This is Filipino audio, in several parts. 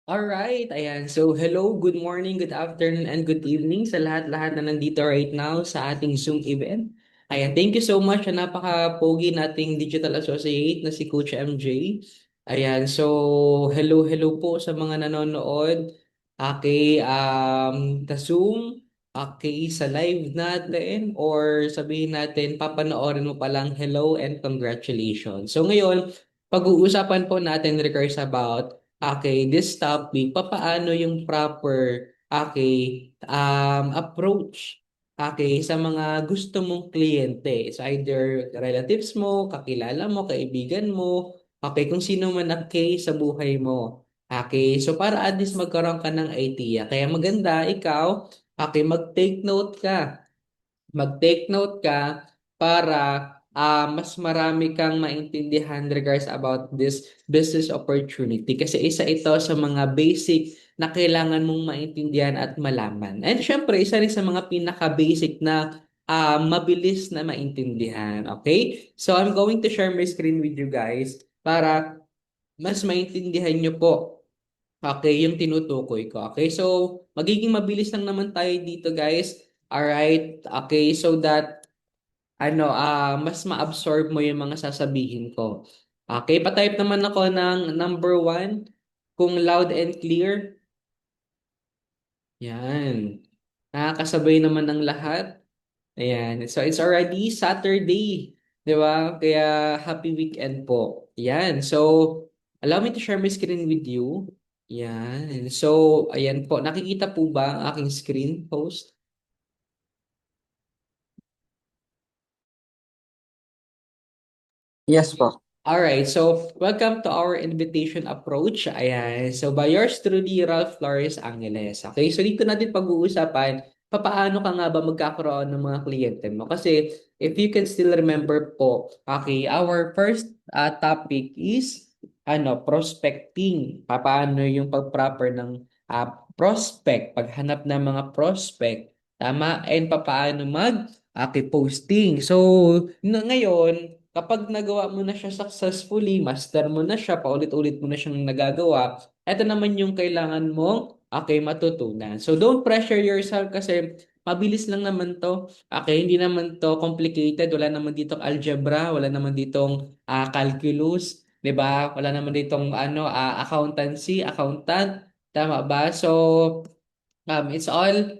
Alright, ayan. So, hello, good morning, good afternoon, and good evening sa lahat-lahat na nandito right now sa ating Zoom event. Ayan, thank you so much sa napaka-pogi nating digital associate na si Coach MJ. Ayan, so, hello po sa mga nanonood. Okay, sa Zoom, okay, sa live natin, or sabihin natin, papanoorin mo palang hello and congratulations. So, ngayon, pag-uusapan po natin regards about okay, this topic, papaano yung proper, okay, approach, okay, sa mga gusto mong kliyente. So either relatives mo, kakilala mo, kaibigan mo, okay, kung sino man ang case sa buhay mo. Okay, so para at least magkaroon ka ng idea. Kaya maganda, ikaw, okay, mag-take note ka para mas marami kang maintindihan regards about this business opportunity kasi isa ito sa mga basic na kailangan mong maintindihan at malaman. And syempre, isa rin sa mga pinaka-basic na mabilis na maintindihan. Okay? So, I'm going to share my screen with you guys para mas maintindihan nyo po. Okay, yung tinutukoy ko. Okay, so magiging mabilis lang naman tayo dito, guys. Alright, okay, so that mas ma-absorb mo yung mga sasabihin ko. Okay, patype naman ako ng number one, kung loud and clear. Yan. Nakakasabay naman ng lahat. Ayan. So, it's already Saturday. Di ba? Kaya, happy weekend po. Yan. So, allow me to share my screen with you. Yan. So, ayan po. Nakikita po ba ang aking screen post? Yes po. Alright, so welcome to our invitation approach. Ayan. So by yours truly, Ralph Flores Angeles. Okay, so dito natin pag-uusapan, papaano ka nga ba magkakaroon ng mga kliyente mo? Kasi if you can still remember po, okay, our first topic is prospecting. Paano yung pag-proper ng prospect, paghanap ng mga prospect. Tama? And papaano posting. So, ngayon, kapag nagawa mo na siya successfully, master mo na siya, paulit-ulit mo na siyang nagagawa, ito naman yung kailangan mong matutunan. So don't pressure yourself kasi mabilis lang naman to. Okay, hindi naman to complicated. Wala naman ditong algebra, wala naman ditong calculus, 'di ba? Wala naman ditong accountancy, accountant, tama ba? So it's all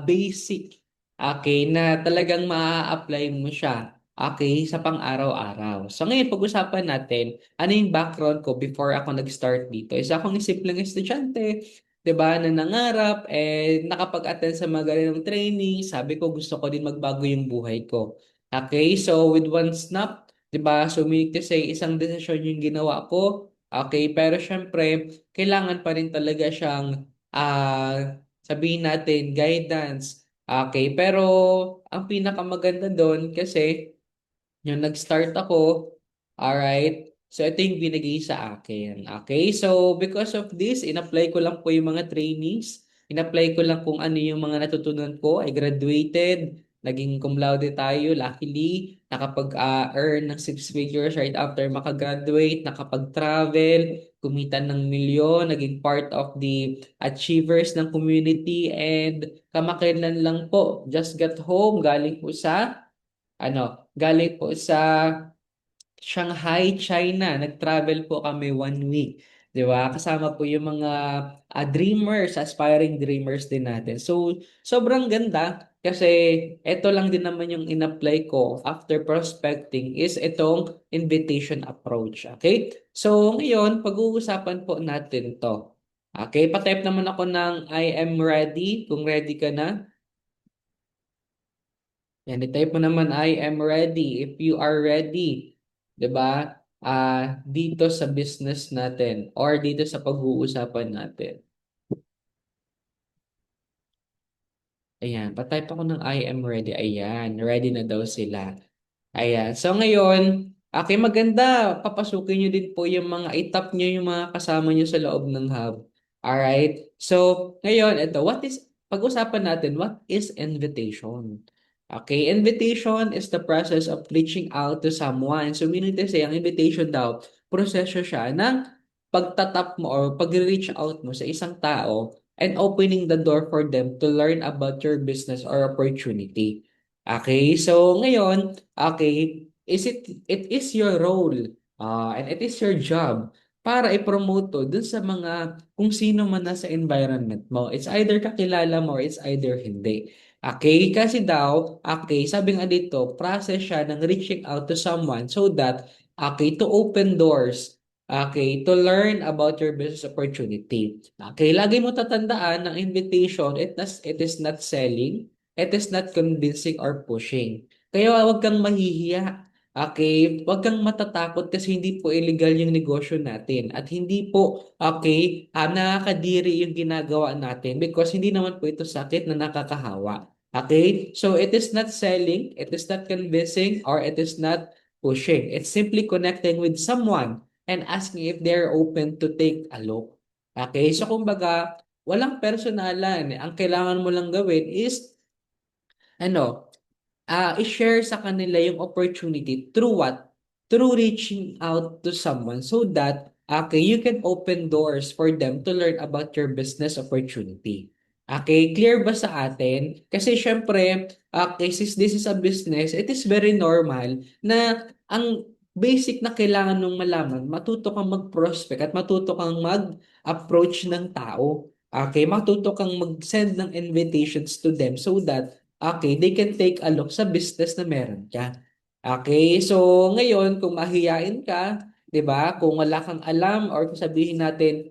basic, okay, na talagang maa-apply mo siya, okay, sa pang-araw-araw. So ngayon, pag-usapan natin, ano yung background ko before ako nag-start dito. Isa akong simpleng estudyante, 'di ba, na nangarap and nakapag-attend sa mga ganitong training. Sabi ko, gusto ko din magbago yung buhay ko. Okay, so with one snap, 'di ba, so meaning to say, isang desisyon yung ginawa ko. Okay, pero syempre, kailangan pa rin talaga siyang sabihin natin, guidance. Okay, pero ang pinakamaganda doon kasi yung nag-start ako, alright, so ito yung binigay sa akin. Okay, so because of this, in-apply ko lang po yung mga trainings, in-apply ko lang kung ano yung mga natutunan ko. I graduated, naging cum laude tayo, luckily, nakapag-earn ng six figures right after makagraduate, nakapag-travel, kumita ng milyon, naging part of the achievers ng community, and kamakailan lang po, just got home, galing po sa Shanghai, China. Nag-travel po kami 1 week. 'Di ba? Kasama po yung mga dreamers, aspiring dreamers din natin. So, sobrang ganda kasi ito lang din naman yung in-apply ko after prospecting is itong invitation approach. Okay? So, ngayon, pag-uusapan po natin to. Okay? Patype naman ako ng I am ready. Kung ready ka na. Yan, i-type mo naman, I am ready. If you are ready, 'di ba? Dito sa business natin or dito sa pag-uusapan natin. Ayan, pa-type ako ng I am ready. Ayan, ready na daw sila. Ayan. So ngayon, maganda. Papasukin nyo din po yung mga itap nyo yung mga kasama nyo sa loob ng hub. Alright? So, ngayon, ito, pag-usapan natin, what is invitation? Okay, invitation is the process of reaching out to someone. So, meaning to say, ang invitation daw, proseso siya ng pagtatap mo or pag-reach out mo sa isang tao and opening the door for them to learn about your business or opportunity. Okay, so ngayon, okay, it is your role and it is your job para i-promote to dun sa mga kung sino man nasa environment mo. It's either kakilala mo or it's either hindi. Okay, kasi daw, okay, sabi nga dito, process siya ng reaching out to someone so that, okay, to open doors. Okay, to learn about your business opportunity. Okay, lagi mo tatandaan ng invitation, it is not selling, it is not convincing or pushing. Kaya huwag kang mahihiya. Okay, huwag kang matatakot kasi hindi po illegal yung negosyo natin at hindi po, okay, nakakadiri yung ginagawa natin because hindi naman po ito sakit na nakakahawa. Okay, so it is not selling, it is not convincing, or it is not pushing. It's simply connecting with someone and asking if they're open to take a look. Okay, so kumbaga, walang personalan. Ang kailangan mo lang gawin is, ano, i-share sa kanila yung opportunity through what? Through reaching out to someone so that okay, you can open doors for them to learn about your business opportunity. Okay, clear ba sa atin? Kasi syempre, okay, since this is a business, it is very normal na ang basic na kailangan mong malaman, matuto kang mag-prospect at matuto kang mag-approach ng tao. Okay, matuto kang mag-send ng invitations to them so that okay, they can take a look sa business na meron ka. Okay, so ngayon kung mahiyain ka, 'di ba? Kung wala kang alam or kung sabihin natin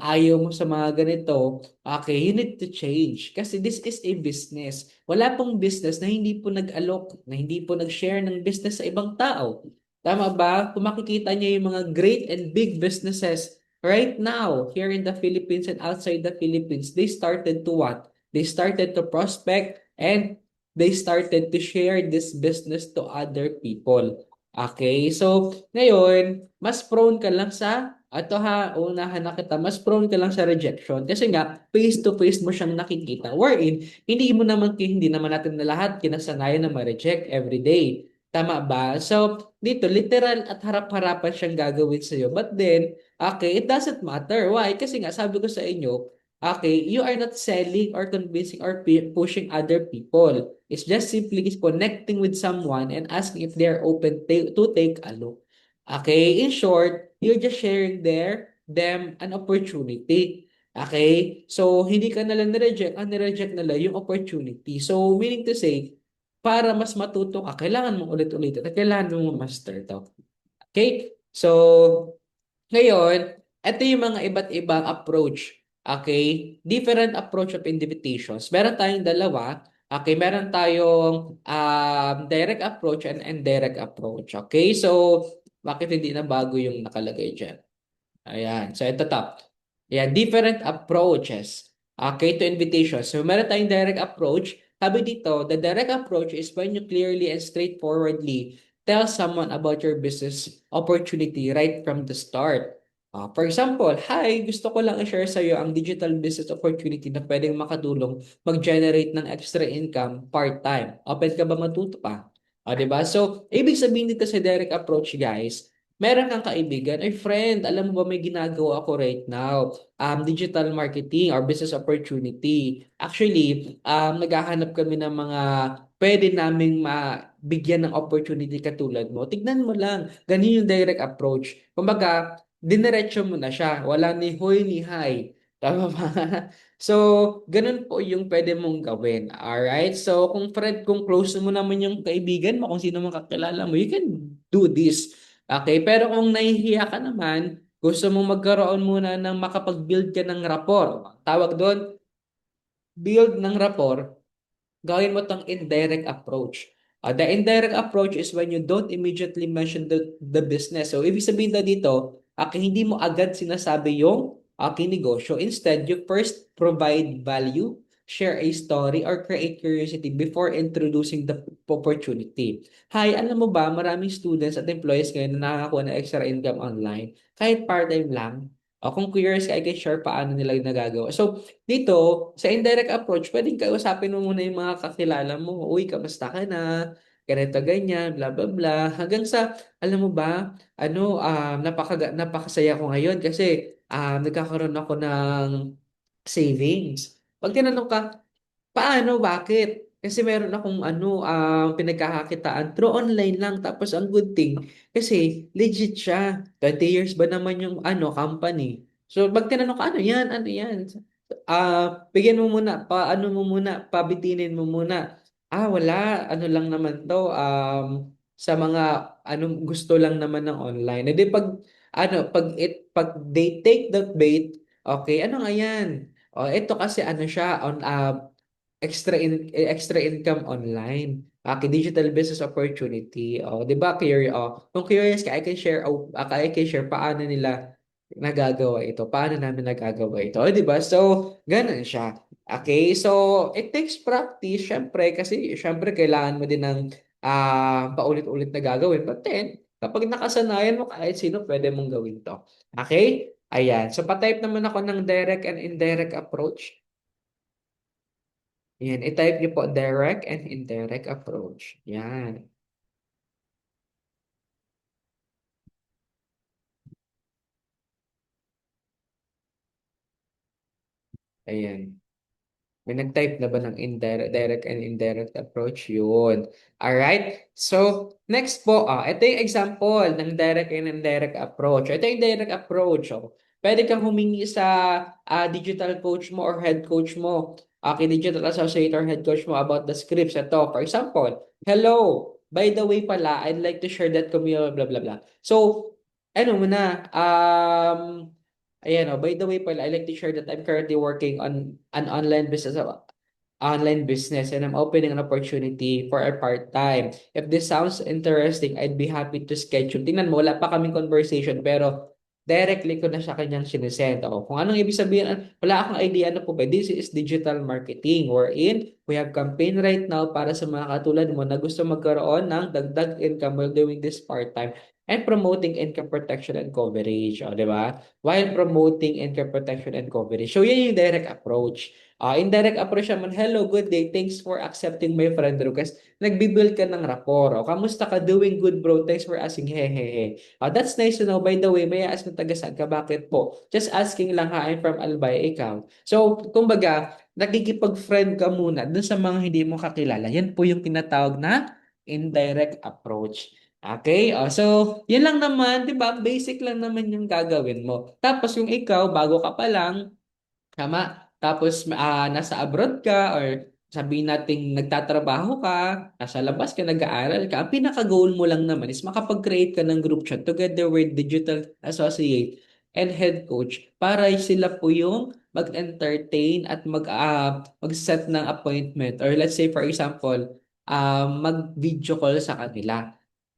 ayaw mo sa mga ganito, okay, you need to change kasi this is a business. Wala pong business na hindi po nag-alok, na hindi po nag-share ng business sa ibang tao. Tama ba? Kung makikita niyo yung mga great and big businesses right now here in the Philippines and outside the Philippines, they started to what? They started to prospect and they started to share this business to other people. Okay, so ngayon, mas prone ka lang sa, ato ha, unahan na kita, mas prone ka lang sa rejection kasi nga, face to face mo siyang nakikita. Wherein, hindi naman natin na lahat kinasanayan na ma-reject every day. Tama ba? So, dito, literal at harap-harapan siyang gagawin sa'yo. But then, okay, it doesn't matter. Why? Kasi nga, sabi ko sa inyo, okay, you are not selling or convincing or pushing other people. It's just simply connecting with someone and asking if they're open to take a look. Okay, in short, you're just sharing them an opportunity. Okay, so hindi ka nalang nireject, ang nireject nila yung opportunity. So, meaning to say, para mas matuto ka, kailangan mong ulit-ulit at kailangan mong master to. Okay, so ngayon, ito yung mga iba't ibang approach. Okay? Different approach of invitations. Meron tayong dalawa. Okay, meron tayong direct approach and indirect approach. Okay? So, bakit hindi na bago yung nakalagay dyan? Ayan. So, ito top. Yeah, different approaches. Okay, to invitation. So, meron tayong direct approach. Sabi dito, the direct approach is when you clearly and straightforwardly tell someone about your business opportunity right from the start. For example, hi, gusto ko lang i-share sa iyo ang digital business opportunity na pwedeng makatulong mag-generate ng extra income part-time. Open ka ba matuto pa? Di ba? So, ibig sabihin dito sa direct approach, guys, meron kang kaibigan, ay friend, alam mo ba may ginagawa ako right now? Digital marketing or business opportunity. Actually, naghahanap kami ng mga pwede naming mabigyan ng opportunity katulad mo. Tignan mo lang, ganun yung direct approach. Kumbaga, diniretso mo na siya. Wala ni hoy ni hi. Tama ba? So, ganun po yung pwede mong gawin. Alright? So, kung close mo naman yung kaibigan mo, kung sino man kakilala mo, you can do this. Okay, pero kung nahihiya ka naman, gusto mong magkaroon muna ng makapag-build ka ng rapport. Tawag doon, build ng rapport, gawin mo tong indirect approach. The indirect approach is when you don't immediately mention the business. So, ibig sabihin na dito, hindi mo agad sinasabi yung aking negosyo. Instead, you first provide value, share a story, or create curiosity before introducing the opportunity. Hi, alam mo ba, maraming students at employees ngayon na nakakakuha ng extra income online. Kahit part-time lang. O kung curious ka, I can share paano nila yung nagagawa. So, dito, sa indirect approach, pwedeng kausapin mo muna yung mga kakilala mo. Uy, kamusta ka na? ganito, ganyan, bla, bla, bla. Hanggang sa, alam mo ba, napakasaya ko ngayon kasi nagkakaroon ako ng savings. Pag tinanong ka, paano? Bakit? Kasi meron akong pinagkakakitaan through online lang. Tapos ang good thing, kasi legit siya. 20 years ba naman yung company. So pag tinanong ka, ano yan? Ano yan? Bigyan mo muna, ano mo muna, pabitinin mo muna. Wala, ano lang naman to, sa mga gusto lang naman ng online. Hindi pag they take that bait, okay, ano nga yan? Ito kasi ano siya extra income online. Digital business opportunity. 'Di ba? Kung curious ka, I can share paano nila nagagawa ito. Paano namin nagagawa ito? 'Di ba? So, ganun siya. Okay? So, it takes practice, syempre, kasi syempre kailangan mo din ng paulit-ulit na gagawin. But then, kapag nakasanayan mo, kahit sino pwede mong gawin to. Okay? Ayan. So, patype naman ako ng direct and indirect approach. Yan, i-type niyo po direct and indirect approach. Yan. Ayan. May nag-type na ba ng direct and indirect approach? Yun. Alright? So, next po, ito yung example ng direct and indirect approach. Ito yung direct approach. Pwede kang humingi sa digital coach mo or head coach mo, digital associate or head coach mo about the scripts. Ito, for example, hello, by the way pala, I'd like to share that community, blah, blah, blah. So, ano muna, ayan, by the way pala, I'd like to share that I'm currently working on an online business and I'm opening an opportunity for a part-time. If this sounds interesting, I'd be happy to schedule. Tingnan mo, wala pa kaming conversation pero directly ko na sa kanyang sinesend. Kung anong ibig sabihin, wala akong idea ano po ba. This is digital marketing wherein we have campaign right now para sa mga katulad mo na gusto magkaroon ng dagdag income while doing this part-time and promoting income protection and coverage. Di ba? While promoting income protection and coverage. So, yan yung direct approach. Indirect approach naman, hello, good day, thanks for accepting my friend request. Nagbibuild ka ng rapport. Kamusta ka? Doing good, bro. Thanks for asking. Hehehe. That's nice to know. By the way, may ask ng taga saan ka? Bakit po? Just asking lang ha, I'm from Albay, ikaw. So, kumbaga, nakikipag-friend ka muna dun sa mga hindi mo kakilala. Yan po yung tinatawag na indirect approach. Okay? So, yan lang naman, di ba? Basic lang naman yung gagawin mo. Tapos, yung ikaw, bago ka pa lang, tama. Tapos nasa abroad ka or sabihin nating nagtatrabaho ka, nasa labas ka, nag-aaral ka, ang pinaka-goal mo lang naman is makapag-create ka ng group chat together with digital associate and head coach para sila po yung mag-entertain at mag-set ng appointment or let's say for example, mag-video call sa kanila.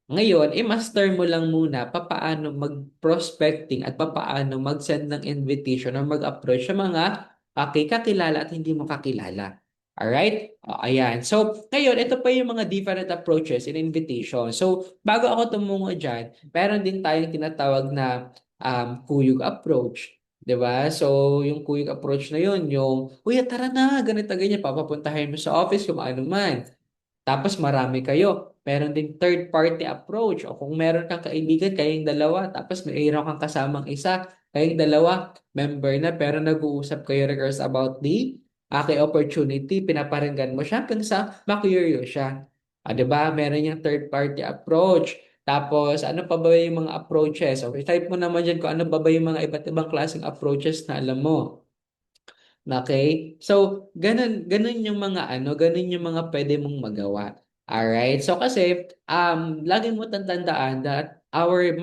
Ngayon, i-master mo lang muna papaano mag-prospecting at papaano mag-send ng invitation or mag-approach sa mga kakilala at hindi mo kakilala. Alright? Ayan. So, ngayon, ito pa yung mga different approaches in invitation. So, bago ako tumungo dyan, meron din tayong tinatawag na kuyog approach. 'Di ba? So, yung kuyog approach na yun, yung, uy, tara na, ganito, ganyan, papapuntahin mo sa office kung ano man. Tapos marami kayo. Meron din third party approach o kung meron kang kaibigan, kayong dalawa, tapos mayroon kang kasamang isa, kayong dalawa, member na pero nag-uusap kayo regards about the opportunity, pinaparinggan mo siya hanggang sa ma-curious siya. 'Di ba? Meron yung third party approach. Tapos, ano pa ba yung mga approaches? Okay, type mo naman dyan kung ano pa ba yung mga iba't ibang klaseng approaches na alam mo. Okay? So, ganun yung mga ganun yung mga pwede mong magawa. Alright? So, kasi, lagi mo tandaan that our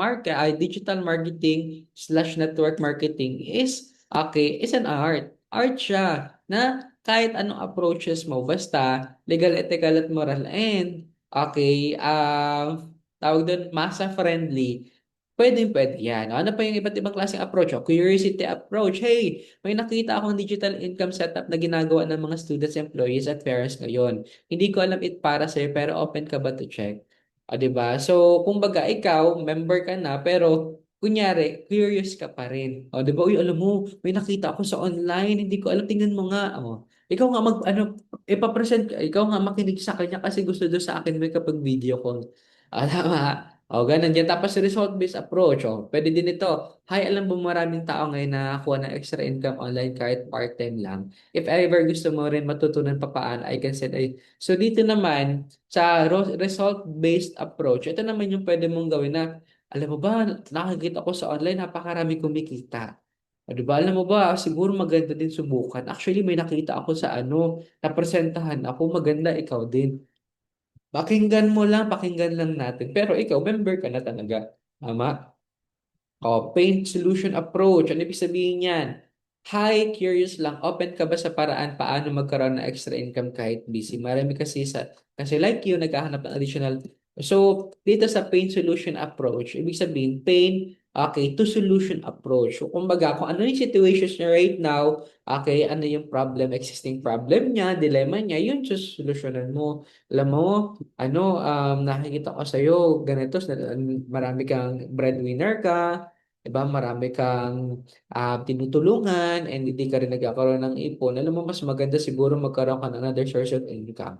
digital marketing slash network marketing is an art. Art siya na kahit anong approaches mo, basta legal, ethical, at moral and tawag doon, masa-friendly, pwede yan. Ano pa yung iba't ibang klaseng approach? Curiosity approach. Hey, may nakita akong digital income setup na ginagawa ng mga students, employees at parents ngayon. Hindi ko alam it para sa'yo pero open ka ba to check? 'Di ba? So, kumbaga ikaw, member ka na pero kunyari, curious ka pa rin. 'Di ba? Uy, alam mo, may nakita ako sa online, hindi ko alam, tingnan mo nga. Ikaw nga ipapresent ka, ikaw nga makinig sa kanya kasi gusto doon sa akin may kapag video call. Tama. O, ganun yan. Tapos result-based approach. O, pwede din ito. Hi, alam mo maraming tao ngayon na kuha ng extra income online kahit part-time lang. If ever gusto mo rin matutunan pa paano, I can send ay. So, dito naman, sa result-based approach, ito naman yung pwede mong gawin na, alam mo ba, nakikita ko sa online, napakarami kumikita. O, di ba? Alam mo ba, siguro maganda din subukan. Actually, may nakita ako sa napresentahan ako, maganda ikaw din. Pakinggan lang natin. Pero ikaw, member ka na talaga. Tama? Pain solution approach. Ano ibig sabihin yan? Hi, curious lang. Open ka ba sa paraan paano magkaroon ng extra income kahit busy? Marami kasi like you, naghahanap ng additional. So, dito sa pain solution approach, ibig sabihin, pain, okay, to solution approach. So, kumbaga, kung ano yung situation niya right now, okay, ano yung existing problem niya, dilemma niya, yun solusyonan mo. Alam mo, nakikita ko sa'yo, ganito, marami kang breadwinner ka, diba? Marami kang tinutulungan and hindi ka rin nagkakaroon ng ipon. Alam mo, mas maganda siguro magkaroon ka ng another source of income.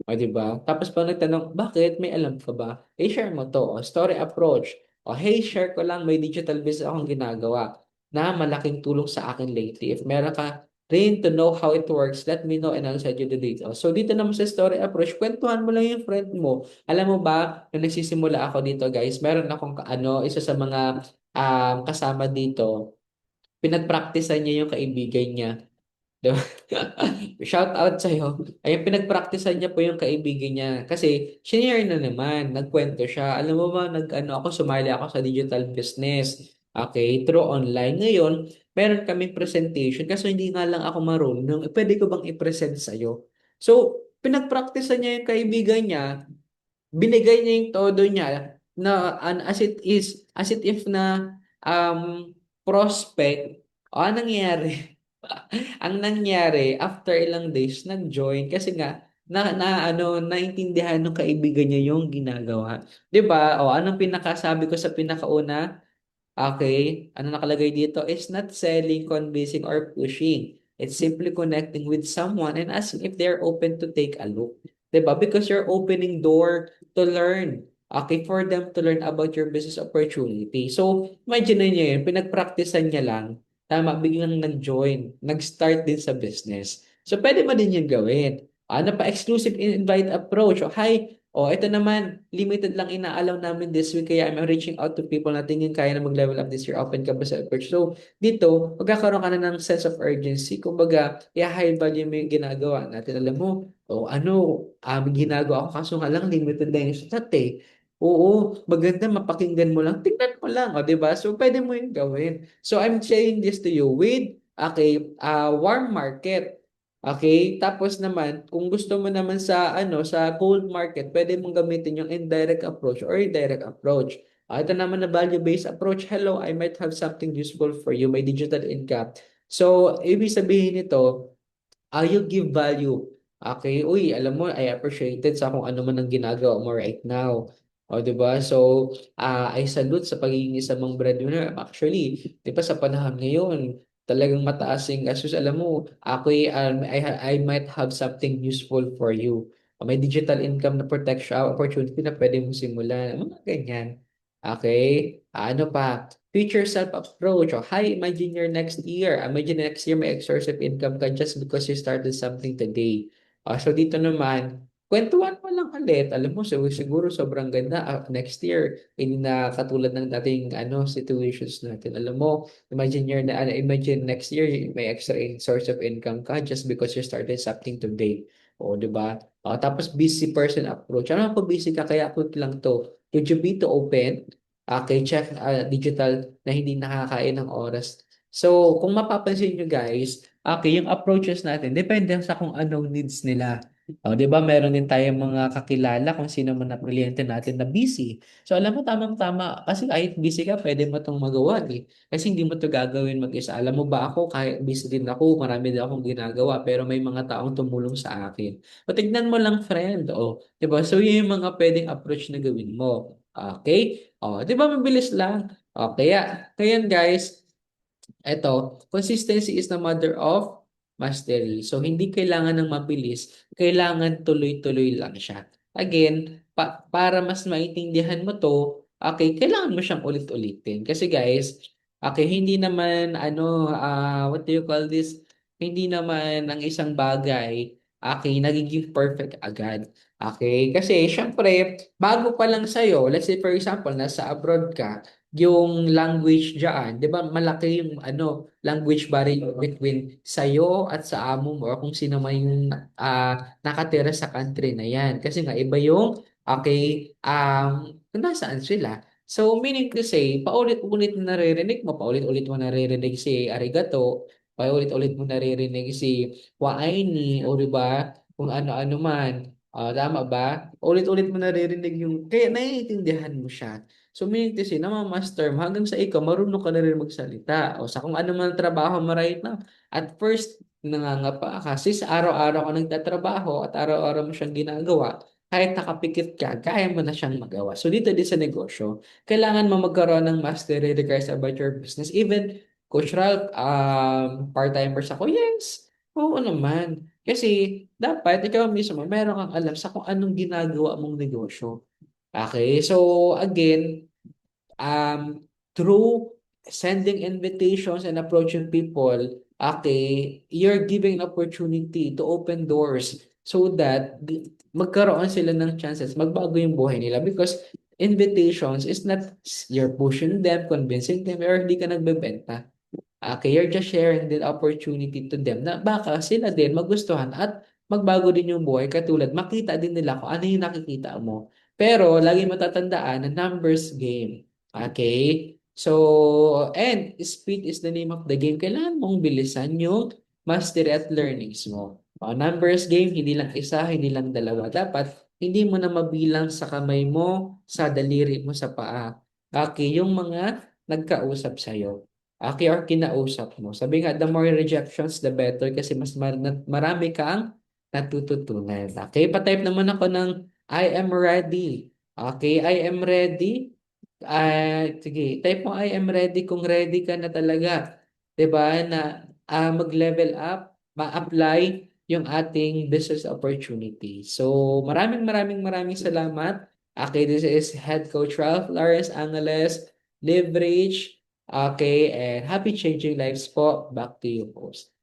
O, di ba? Tapos pag nagtanong, bakit? May alam ka ba? Share mo to. Story approach. Hey, share ko lang, may digital business akong ginagawa na malaking tulong sa akin lately. If meron ka rin to know how it works, let me know and I'll send you the details. So, dito naman sa story approach, kwentuhan mo lang yung friend mo. Alam mo ba, nung nagsisimula ako dito, guys, meron akong isa sa mga kasama dito, pinagpraktisan niya yung kaibigan niya. Diba? Shout out sa'yo. Ayun, pinagpraktisan niya po yung kaibigan niya. Kasi, senior na naman, nagkwento siya. Alam mo ba, ako, sumali ako sa digital business. Okay, through online. Ngayon, meron kaming presentation. Kasi hindi nga lang ako marunong. Pwede ko bang i-present sa'yo? So, pinagpraktisan niya yung kaibigan niya, binigay niya yung todo niya na as it if na prospect. Anong nangyari? Ang nangyari, after ilang days, nag-join kasi nga naintindihan ng kaibigan niya yung ginagawa. 'Di ba? O anong pinakasabi ko sa pinakauna? Okay, ano nakalagay dito is not selling, convincing, or pushing. It's simply connecting with someone and asking if they're open to take a look. 'Di ba? Because you're opening door to learn. Okay, for them to learn about your business opportunity. So, imagine niyo yun, pinagpraktisan niya lang, tama, biglang nag-join, nag-start din sa business. So, pwede mo din yung gawin. Ano pa, exclusive invite approach. O, hi, ito naman, limited lang inaalaw namin this week kaya I'm reaching out to people na tingin kaya na mag-level up this year. Open ka ba sa approach? So, dito, magkakaroon ka na ng sense of urgency. Kumbaga, i-high value mo yung ginagawa natin. Alam mo, ginagawa ko kaso nga lang limited na yung stat eh. Oo, maganda mapakinggan mo lang. Tingnan mo lang, di ba? So, pwede mo yung gawin. So, I'm saying this to you with, okay, warm market. Okay, tapos naman kung gusto mo naman sa cold market, pwede mong gamitin yung indirect approach or direct approach. Ito naman na value-based approach. Hello, I might have something useful for you, may digital income. So, ibig sabihin nito, you give value. Okay, uy, alam mo, I appreciated sa kung ano man ang ginagawa mo right now. O, di ba? So, I salute sa pagiging isang mong breadwinner. Actually, di ba sa panahon ngayon, talagang mataas yung gastos. Alam mo, I might have something useful for you. May digital income na protection opportunity na pwede mong simulan. Mga ganyan. Okay? Ano pa? Future self approach. Hi, imagine your next year. Imagine next year may extra source of income ka just because you started something today. So dito naman, kwentuhan mo lang ulit. Alam mo, siguro sobrang ganda next year in katulad ng dating situations natin. Alam mo, imagine next year may extra source of income ka just because you started something today. O, di ba? Tapos busy person approach. Ano po busy ka? Kaya put lang to. Would you be to open? Okay, check digital na hindi nakakain ng oras. So, kung mapapansin nyo guys, okay, yung approaches natin, depende sa kung anong needs nila. 'Di ba meron din tayong mga kakilala kung sino man na kliyente natin na busy. So, alam mo, tamang-tama, kasi kahit busy ka, pwede mo itong magawa eh. Kasi hindi mo ito gagawin mag-isa. Alam mo ba ako, kahit busy din ako, marami din akong ginagawa, pero may mga taong tumulong sa akin. O, tignan mo lang, friend. 'Di ba? So, yun yung mga pwedeng approach na gawin mo. Okay? 'Di ba mabilis lang? Kaya guys, eto, consistency is the mother of mastery. So, hindi kailangan ng mabilis, kailangan tuloy-tuloy lang siya. Again, para mas maintindihan mo to, okay, kailangan mo siyang ulit-ulitin. Kasi guys, okay, hindi naman, what do you call this? Hindi naman ang isang bagay, okay, nagiging perfect agad. Okay? Kasi, syempre, bago pa lang sa'yo, let's say for example, nasa abroad ka, yung language diyan, 'di ba malaki yung language barrier between sa'yo at sa amo mo or kung sino man yung nakatira sa country na yan. Kasi nga iba yung okay, kung nasaan sila. So meaning to say, paulit-ulit mo naririnig mo, paulit-ulit mo naririnig si arigato, paulit-ulit mo naririnig si wa aini, o 'di ba? Kung ano-ano man. Tama ba? Ulit-ulit mo naririnig yung, kaya naiintindihan mo siya. So, meaning to say, namamaster mo hanggang sa ikaw, marunong ka na rin magsalita. O sa kung ano man ang trabaho mo right now. At first, nangangapa ka. Sis, araw-araw ka nagtatrabaho at araw-araw mo siyang ginagawa. Kahit nakapikit ka, kaya mo na siyang magawa. So, dito din sa negosyo, kailangan mo magkaroon ng mastery regards about your business. Even, Coach Ralph, part-timers ako, yes. Oo naman. Kasi, dapat ikaw mismo, meron kang alam sa kung anong ginagawa mong negosyo. Okay, so again, through sending invitations and approaching people, okay, you're giving an opportunity to open doors so that magkaroon sila ng chances, magbago yung buhay nila because invitations is not you're pushing them, convincing them, or hindi ka nagbebenta. Okay, you're just sharing the opportunity to them na baka sila din magustuhan at magbago din yung buhay katulad makita din nila kung ano yung nakikita mo. Pero lagi matatandaan na numbers game. Okay? So, and speed is the name of the game. Kailangan mong bilisan yung mastery at learnings mo. Numbers game, hindi lang isa, hindi lang dalawa. Dapat hindi mo na mabilang sa kamay mo, sa daliri mo, sa paa. Okay, yung mga nagkausap sa'yo. Okay, or kinausap mo. Sabi nga, the more rejections, the better kasi mas marami kang natututunan. Okay, patype naman ako ng I am ready. Okay, I am ready. Sige, type mo I am ready kung ready ka na talaga. 'Di ba? Na mag-level up, ma-apply yung ating business opportunity. So, maraming maraming maraming salamat. Okay, this is Head Coach Ralph Lawrence Angeles, Leverage. Okay, and happy changing lives po. Back to you, host.